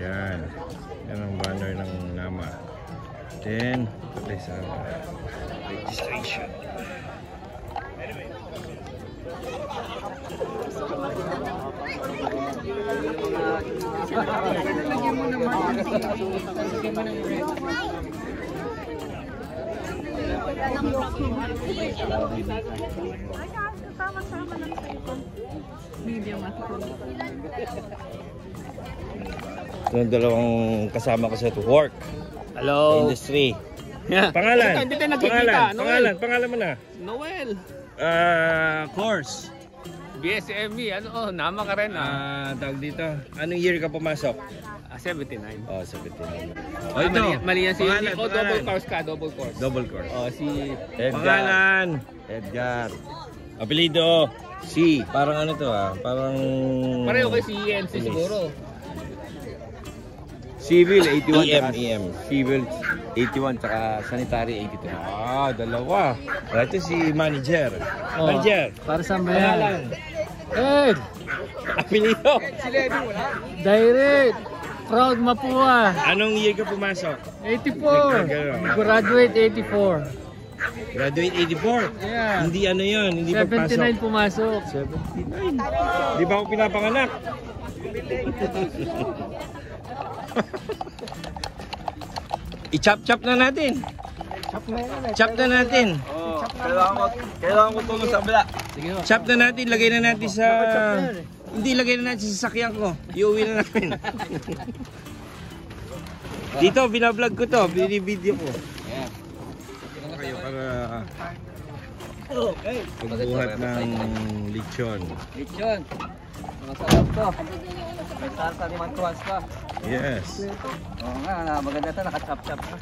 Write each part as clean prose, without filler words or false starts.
Yan. Yan ang banner ng NAMA. Then, patay sa registration. Ito yung dalawang kasama ko sa work. Hello. Industry. Yeah. Pangalan. Hindi tayo nagkikita. Pangalan mo na. Noel. Course. BSME. Nama ka rin Tawag dito. Anong year ka pumasok? 79. Oh, 79. Ito. Mali yan si Pangalan, double course ka. Double course. Double course. Si Edgar. Pangalan. Edgar. Apelido. C. Parang ano to parang... Pareho kay si ENC siguro. Civil 81. EM. Civil 81 tsaka sanitary 82. Dalawa. Ito si manager. Manager. Para saan ba yan? Ed! Apelido. Direct! Proud Mapua! Anong year ka pumasok? 84! Graduate 84. Graduate 84? Yeah. Hindi ano yun, hindi 79 pagpasok. pumasok. 79? Di ba ako pinapanganak? I-chop-chop na natin. Chop na natin. Kailangan ko tulong sa kabila. Chop na natin, lagay na natin sa... Hindi, lagay na natin sa sasakyan ko. Iuwi na namin. Dito, binablog ko to. Binibideo ko. Kayo para pagbuhat ng lechon. Lechon. Masarap to. May salsa ni Mantuas pa. Yes. Oo nga, maganda to. Nakachap-chap pa.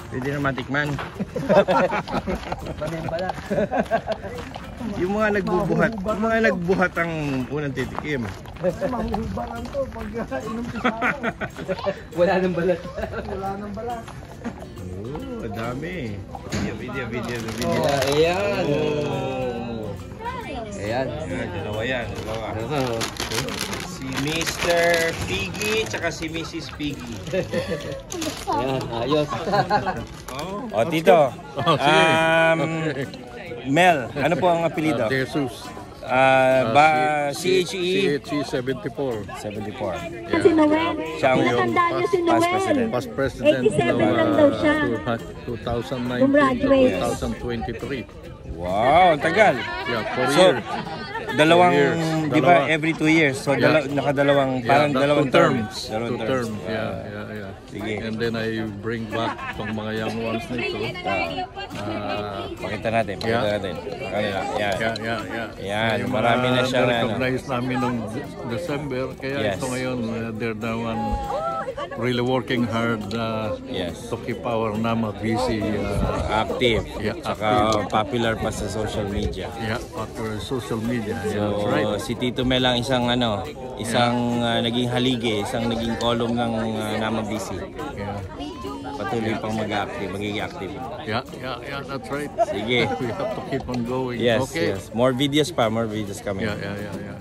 Pwede na matikman. Banin pala. Yung mga nagbuhat ang unang titikim. Mahuhubaran to pag inumpisa ko. Wala nang balat. Wala nang balat. Dami. Video. Ayan. Ayan, dalawa yan. Si Mr. Piggy tsaka si Mrs. Piggy. Ayan, ayos. Tito. Mel, ano po ang apelido? Jesus. CHE 74. 74. Si Noel. Siya ang Matanda niyo si Noel. Past president 87 lang daw siya. 2019 Gumraduate. to 2023. Wow, ang tagal. Yeah, 4 So, years. dalawang, 4 years. di ba, every 2 years. So, nakadalawang, parang dalawang terms. Two terms. Yeah. Sige. And then I bring back itong mga young ones nito. Pakita natin. Kanila. Yan. Yeah. Yan, Yung marami na siya na, recognize namin noong December. Kaya Yes. ito ngayon, they're the one really working hard Yes. to keep our NAMA busy. Active. Yeah, Saka popular pa sa social media. Yeah, popular social media. Yeah, So, that's right. si Tito Mel ang isang naging halige, isang naging column ng NAMA BC. Yeah. Patuloy pang magiging active. Yeah, that's right. Sige. We have to keep on going. Yes, Okay. yes. More videos coming. Yeah.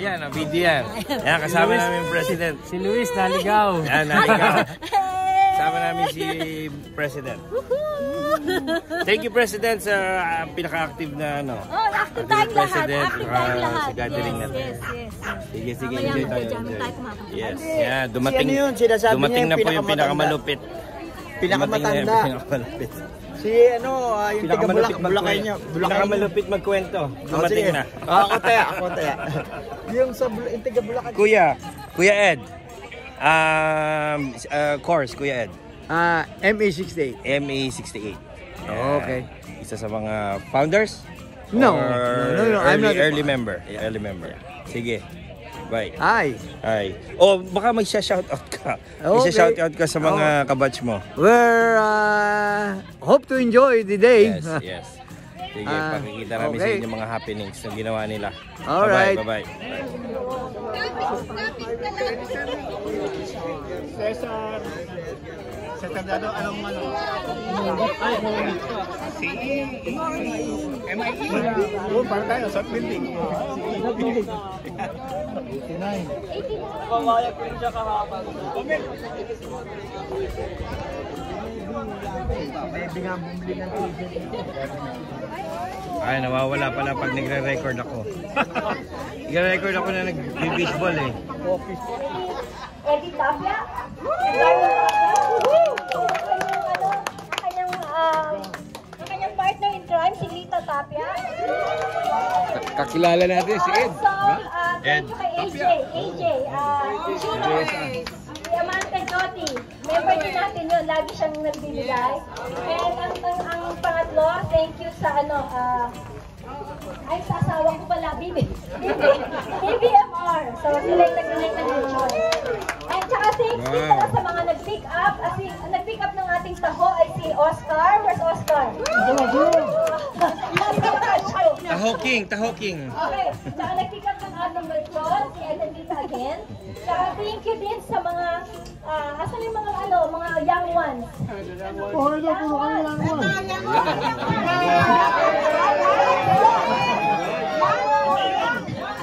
Yan, ang video yan. Yan, kasama namin yung President. Si Luis naligaw. Yan, naligaw. Kasama namin si President. Thank you, President, sa pinaka-active na Active tayong lahat. President, Active tayong lahat. sa gathering natin. Yes. Sige, Mamaya enjoy tayo. magpa-jamming tayo kumain. Yes, yan, dumating. Si ano yun? Sinasabi Dumating niya na yung po yung pinakamalupit. Pinakamatanda. Pinakamalupit. Si yung taga Bulakay niya. Pinakamalupit magkwento. Dumating na. Ako taya. Yung taga Bulakay. Kuya Ed. Course, Kuya Ed. MA68. MA68. Okay. Isa sa mga founders? No. Or I'm not early member. Early member. Sige. Bye. Hi. Baka may shoutout ka. Okay. Shoutout ka sa mga kabatch mo. We're hope to enjoy the day. Yes. Sige, pakikita namin sa okay. inyo mga happenings na ginawa nila. Alright. Bye-bye. Cesar. Sa Tagalog, anong ano? MIE. Oo, para tayo, sa building. Sa building. 89. Pamaya ko rin siya kahapon. Baby nga bumili ng Ay, nawawala pala pag nagre-record ako. Nagre-record ako na nag-baseball eh. Eddie Tapia. Ang kanyang partner in crime, si Lita Tapia. Kakilala natin si Ed. Thank you kay AJ. Gino. Si Amanda Joti. Member din natin yun. Lagi siyang nagbibigay. And ang pangatlo, thank you sa ay, sa asawa ko pala, BBMR. So, sila yung nag-donate ng lechon. And tsaka thanks din pala sa mga nag-pick up. As in, nag-pick up ng ating taho ay si Oscar. Where's Oscar? Taho King, Taho King. Okay, tsaka nag-pick up ng ating lechon, si Eden Dita again. Tsaka thank you din sa mga, asan yung mga mga young ones?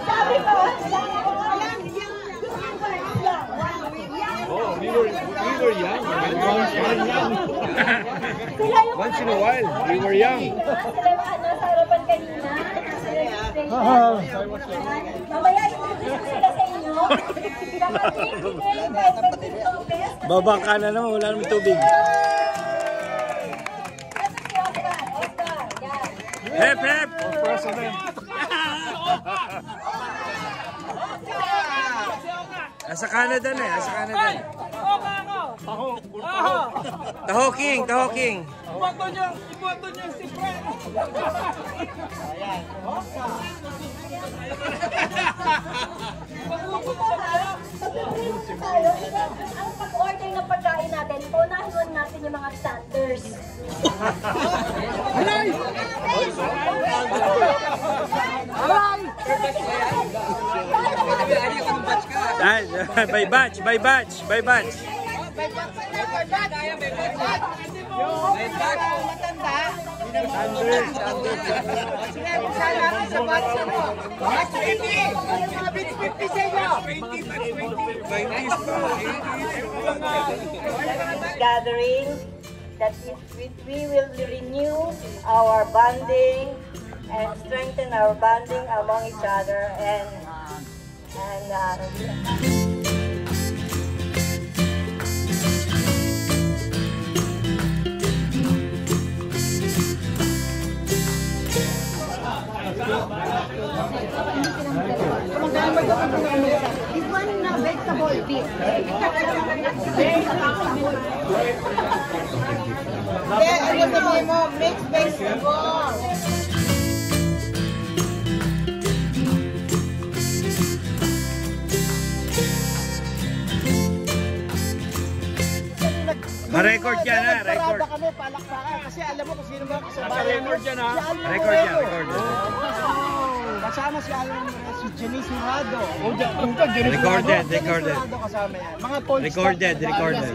Sabi ko, Oh, we were young. Once in a while, we were young. Sila sa harapan kanina. Mamaya introduce ko sila sa inyo. Thank you din kay Pepin Lopez. Babangka na naman, wala naman tubig. Ito si Oscar. Yan. Hep, hep! Nasa Canada na eh, nasa Canada. Taho King, Taho King. Iboto nyo si Fred. Ang pag-order ng pagkain natin, unahin natin yung mga standards. By batch, by batch, by batch. Gathering that we will renew our bonding and strengthen our bonding among each other and This one vegetable beef. Yeah, ano sabihin mo? Mixed vegetable. Ma-record yan ha, record. Kami palakpakan kasi alam mo kung sino mga kasama. Record yan ha. Record yan, record. Kasama si Janice Murado. Recorded, recorded. Kasama yan. Mga Paul Recorded, recorded.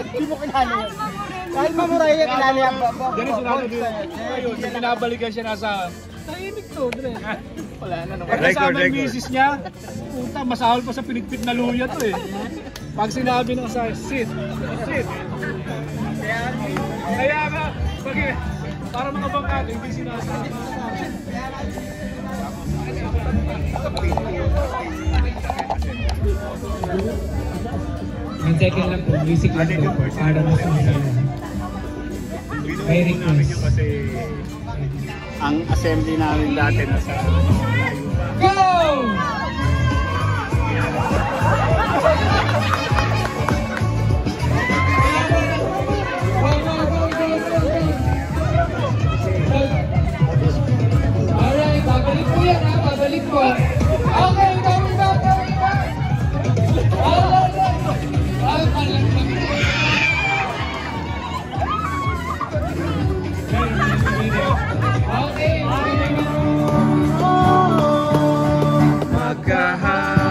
Hindi mo kilala yun. Kahit mamuraya kilala yan. Janice Murado din. Ayun, pinabalikan siya nasa tahimik to. Wala na naman. Kasama yung misis niya. Puta, masahol pa sa pinigpit na luya to eh. Pag sinabi ng sa sit. Kaya nga, para mga bangkat, hindi sinasabi. One second lang po, music lang po. Para mas may request. Ang assembly namin dati nasa Go! Alright, babalik po yan ha, babalik po. Okay, going back. Magkahapon.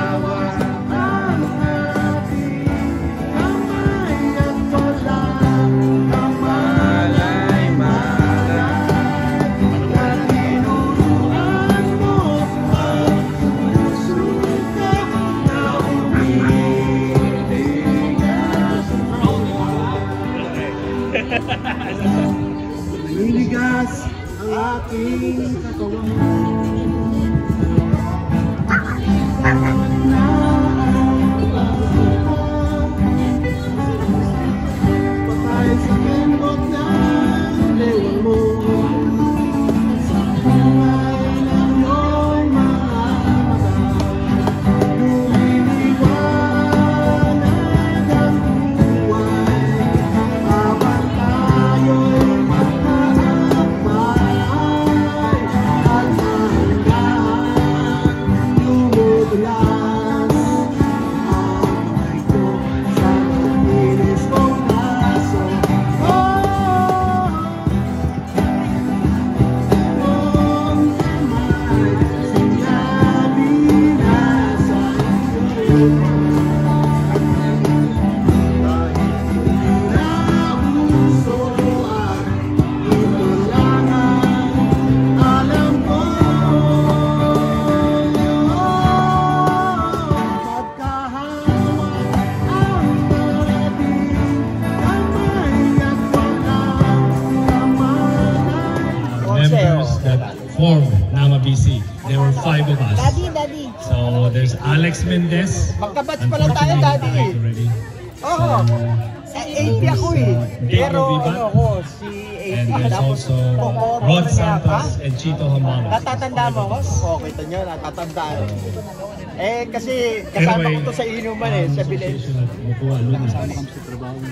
There were 5 of us. Daddy. So there's Alex Mendez. Magkabatch pala tayo, Daddy. Oo. 80 ako eh. Pero ano ako, si 80. And there's also Rod Santos and Chito Hamano. Natatanda mo ako? Oo, kita nyo, natatandaan. Kasi kasama ko to sa inuman sa Bilen.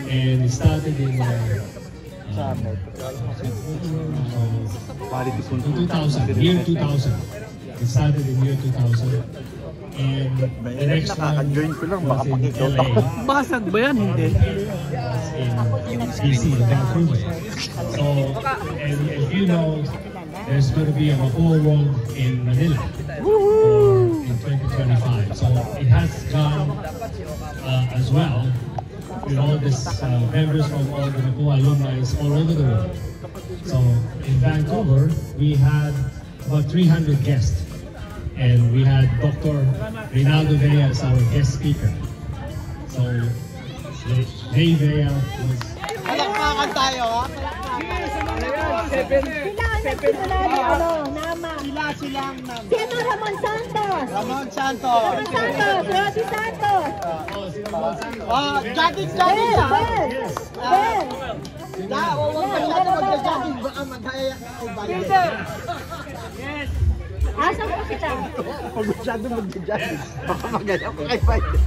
And it started in 2000, year 2000. It started in year 2000. And the next one was in LA. Basag ba yan? Hindi. In BC, in Vancouver. So, and if you know, there's going to be a Mapua World in Manila in 2025. So it has gone as well with all these members from all the Mapua alumni all over the world. So in Vancouver, we had about 300 guests. And we had Dr. Rinaldo Vea as our guest speaker. So, Dave Vea was... Palakpakan tayo, ha? Silang Sino? Ramon Santos. Ramon Santos. Rosy Santos. Jogging. Huwag masyado magja-jogging. Baka magkaya ako ba? Yes. Asan po sila? Huwag masyado magja-jogging. Baka magkaya ako kay Biden.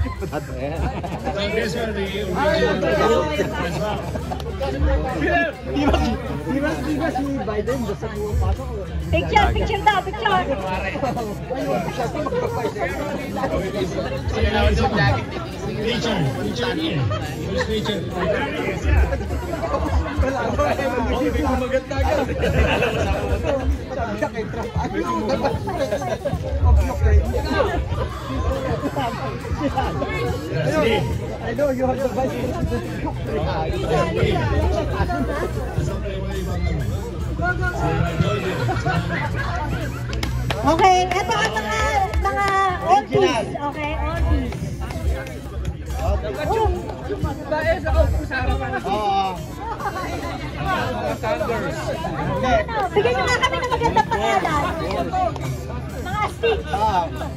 So these were the original as well. Di ba si Biden basta pumapasok? Picture daw, picture. Richard here. Where's Richard? I know you have the vice Okay, ito ang mga oldies. Okay, oldies. Bigyan nyo nga kami ng magandang pangalan. Mga astig.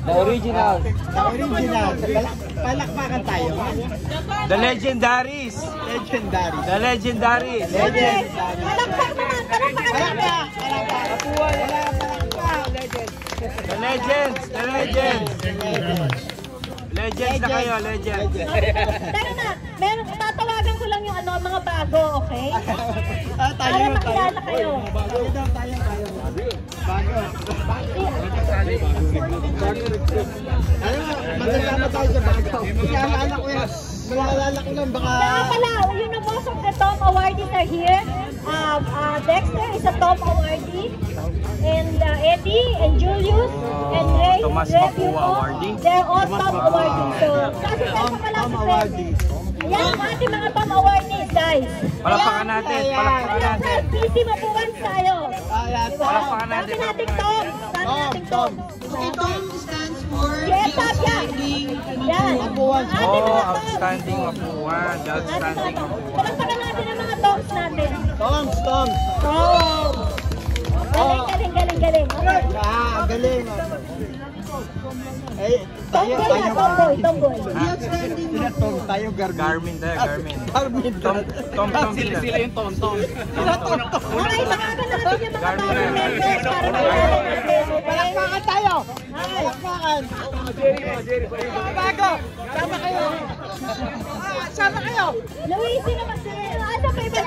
The original. Palakpakan tayo. The Legendaries. The Legendaries. Palakpak naman. Palakpak. The Legends. Thank you very much. Legends na kayo, legends. Tara na, meron, tatawagan ko lang yung mga bago, okay? Para makilala kayo. Bago. Magkasama tayo sa bago. Naalala ko yan. Naalala ko lang baka... Kaya pala, you know, most of the top awardees are here. Dexter is a top awardee. And Eddie and Julius and Ray, Tomas Mapua awardee. They're all top awardees. So, kasi tayo pala si Fred. Ayan ang ating mga top awardees, guys. Palakpakan natin. PC Mapuan tayo. Palakpakan natin. Sabi natin Tom. Tom. Tom stands for Outstanding Mapuan. Outstanding Mapuan. Outstanding Mapuan. Palakpakan natin ang mga Toms natin. Toms. Galing. Galing. Tomboy. Tayo Garmin. Tom. Sila yung Tom. Okay, bakagan natin yung mga Tom members para makilala natin. Palakpakan tayo. Palakpakan. Bago. Sama kayo. Sama kayo. Luis, sino ba sila? Ano pa iba?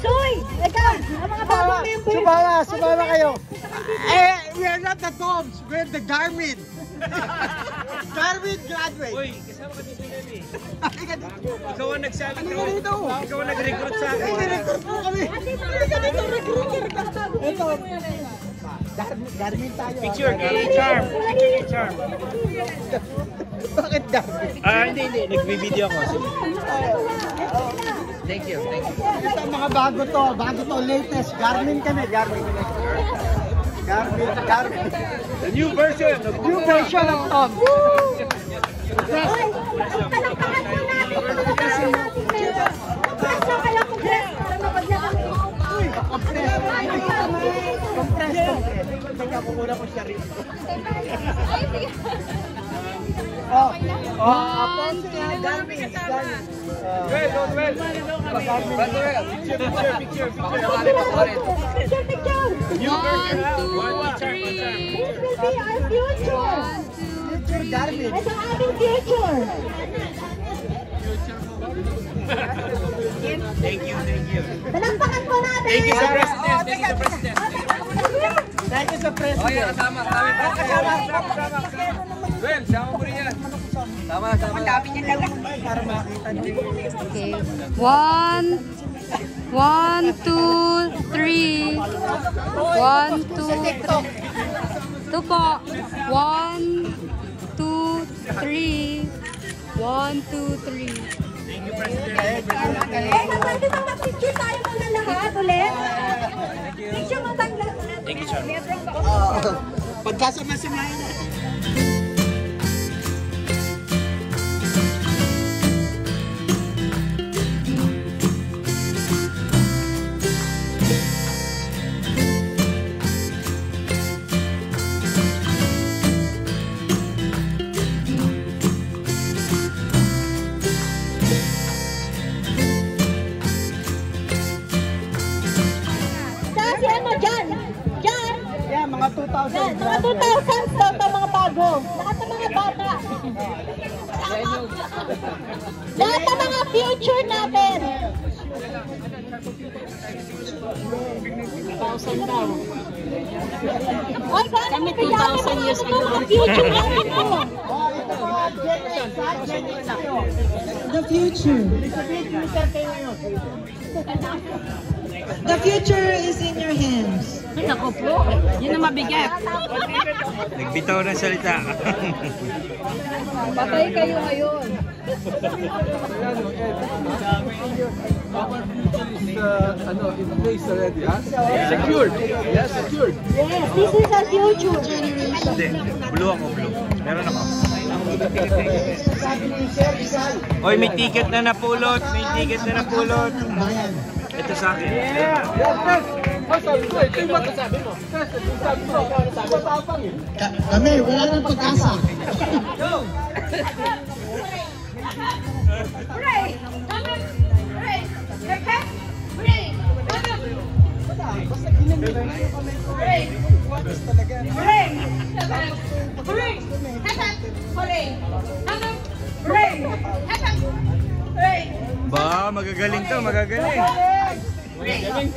Soy! Ikaw! Ang mga bagong members! Sumama kayo. We are not the Toms. We're the Garmin. Garmin graduate. Uy, kasama ka dito yan eh. Ikaw ang nagsabi ko. Ikaw ang nag-recruit sa akin. Recruit mo kami. Recruiter ka. Ito. Garmin tayo. Picture, charm. Charm. Bakit Garmin? Hindi. Nagbi-video ako. Thank you. Ito ang mga bago to, latest. Garmin kami, Garmin. The new version. New version of Tom. Palakpakan po natin ang mga bagong nating members. Kaso kaya kung dress para mapaglakang Compress. Teka, kumuna ko siya rin. Garmin. Picture. New version. 1, 2, 3. This will be our future. Garmin. Ito ang ating future. Thank you. Palakpakan po natin. Thank you sa President. Thank you sa President. Oh, yan, kasama. Well, sama mo rin yan. Sama. Para makita niyo. Okay. 1, 2, 3. 1, 2. Ito po. 1, 2, 3. 1, 2, 3. Thank you, President. Pwede bang mag-picture tayo muna lahat ulit? Picture mo bang lahat? Thank you, Char. Pagkasama-samahin natin. Mga 2,000. Mga 2,000 daw ito mga bago. Lahat ng mga bata. Lahat ng mga future natin. 2,000 daw. Ay, kami 2,000 years ago. Mga future natin po. The future. The future is in your hands. Ay, naku po. Yun ang mabigat. Nagbitaw ng salita. Patay kayo ngayon. In place already, huh? Secured. Yes, secured. Yes, this is the future. Hindi. Blue. Meron ako. Oy, may ticket na napulot. Ito sa akin. Kami, wala nang pag-asa. Hooray! Hooray! Hooray! Basta ginamit nyo kami. Hooray! Hooray! Hooray! Hooray! Hooray! Ba, magagaling to, magagaling. Magaling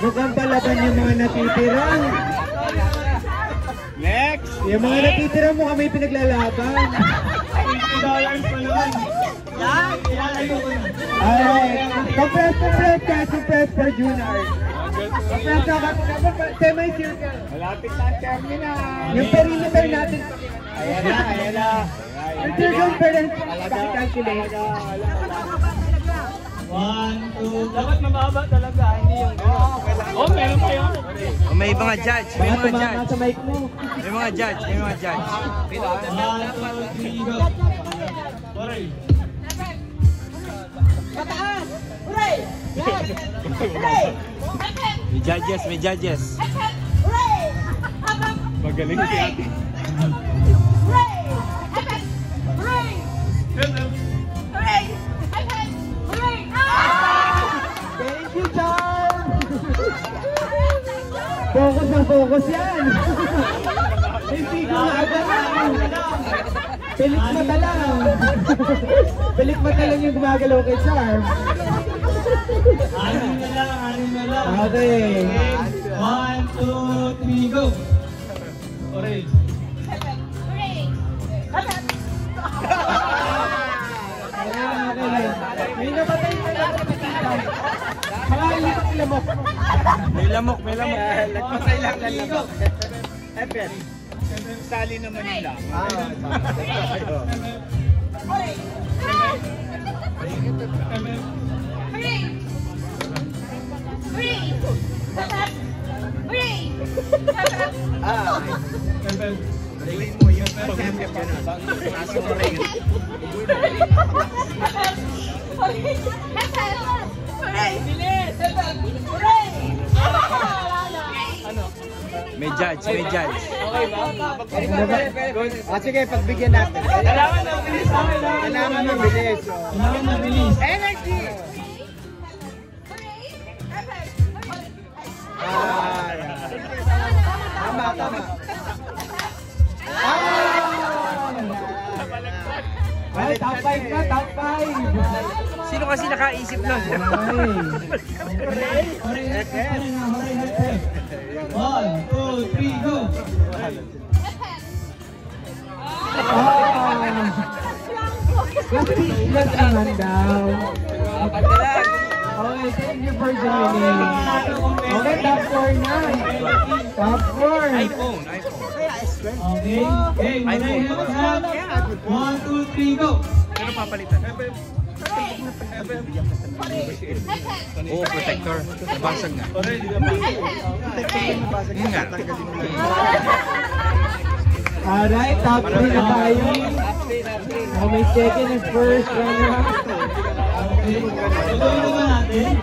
Mukhang palaban yung mga natitira. Next! Yung mga natitira mo kami pinaglalaban. $50 pa yun. Alright. Compress for Junior. Compress na semi-circle. Malapit na ang terminal. Yung perimeter natin. Ayan na. Yung circumference. Calculate. 1, 2. Dapat mababa talaga, hindi yung... meron pa yun. May mga judge. Nasa mic mo. May mga judge. 1, 2, 3, go. Pataas! Hooray! Yes! Hooray! May judges. Hooray! Magaling siya. Hooray! Hooray! Hooray! Hooray! Thank you, John! Focus na focus yan. Hindi ko maagalaw. Pilik mata lang. Pilik mata lang yung gumagalaw kay Charm. Anim na lang. Okay. 1, 2, 3, go! Orange. May namatay na lang. Lamok. May lamok. Nagpatay lang na lamok. Epen. Sali na Manila. Galing mo yung pag-hempep ka na. Nasa mo rin. May judge. Okay ba? Sige, pagbigyan natin. Kailangan na bilis. Energy! Tama. Ay, top 5 na, top 5. Sino kasi nakaisip nun? 1, 2, 3, go! Mas naman daw. Okay, thank you for joining. Okay, top 4 na. Top 4. iPhone. Okay, ready, 1, 2, 3, go! Pero papalitan. Oo, protector. Nabasag nga. Alright, top 3 na tayo. May second and first runner-up. Ito naman natin.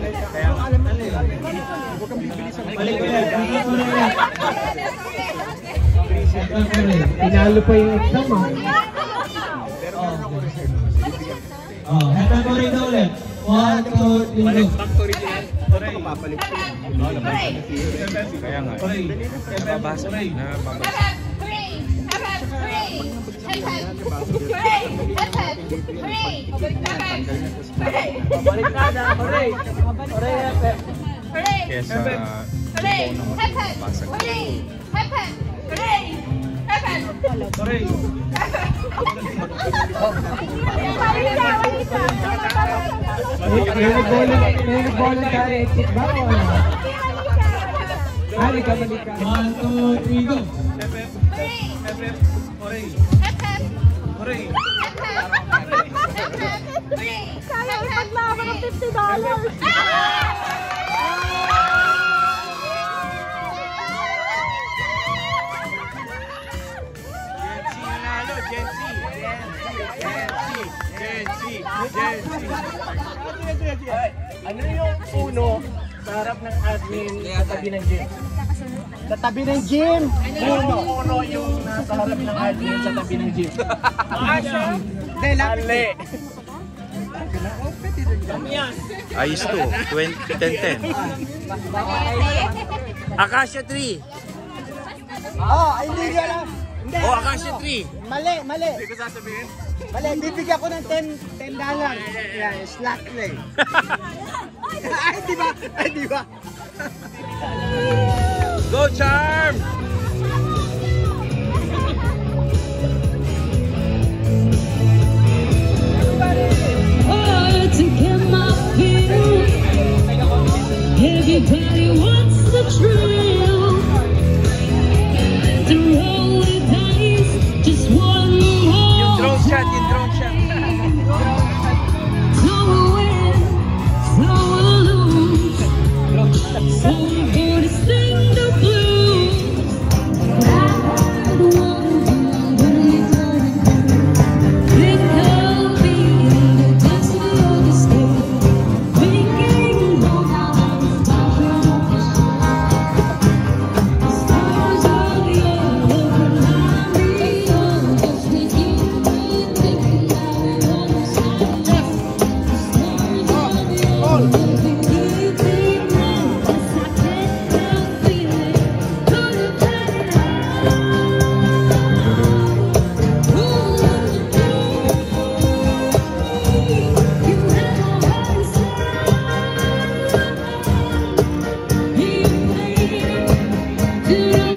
Pinalo pa yung exam, ha? Head ko rin ulit. 1, 2, 3, go! Kaya nga. Nababasag. Kesa basag. May nag-voluntary exit ba o ano? Balik ka. 1, 2, 3, go! Kaya ipaglaban ng $50. Ano yung uno sa harap ng admin sa tabi ng gym? Sa tabi ng gym! Uno yung nasa harap ng admin sa tabi ng gym. Hindi, lapit. Ayos to. 10-10. Acacia tree. Hindi nyo alam. Acacia tree. Mali. Hindi ko sasabihin. Mali, bibigyan ko ng $10. Yan, slack play. Ay, di ba? Go, Charm! Everybody wants the thrill. To roll the dice, just one more. Yung drone shot. Some will win, some will lose. Some for to sing the blues. Think of being the best of the state. Thinking All.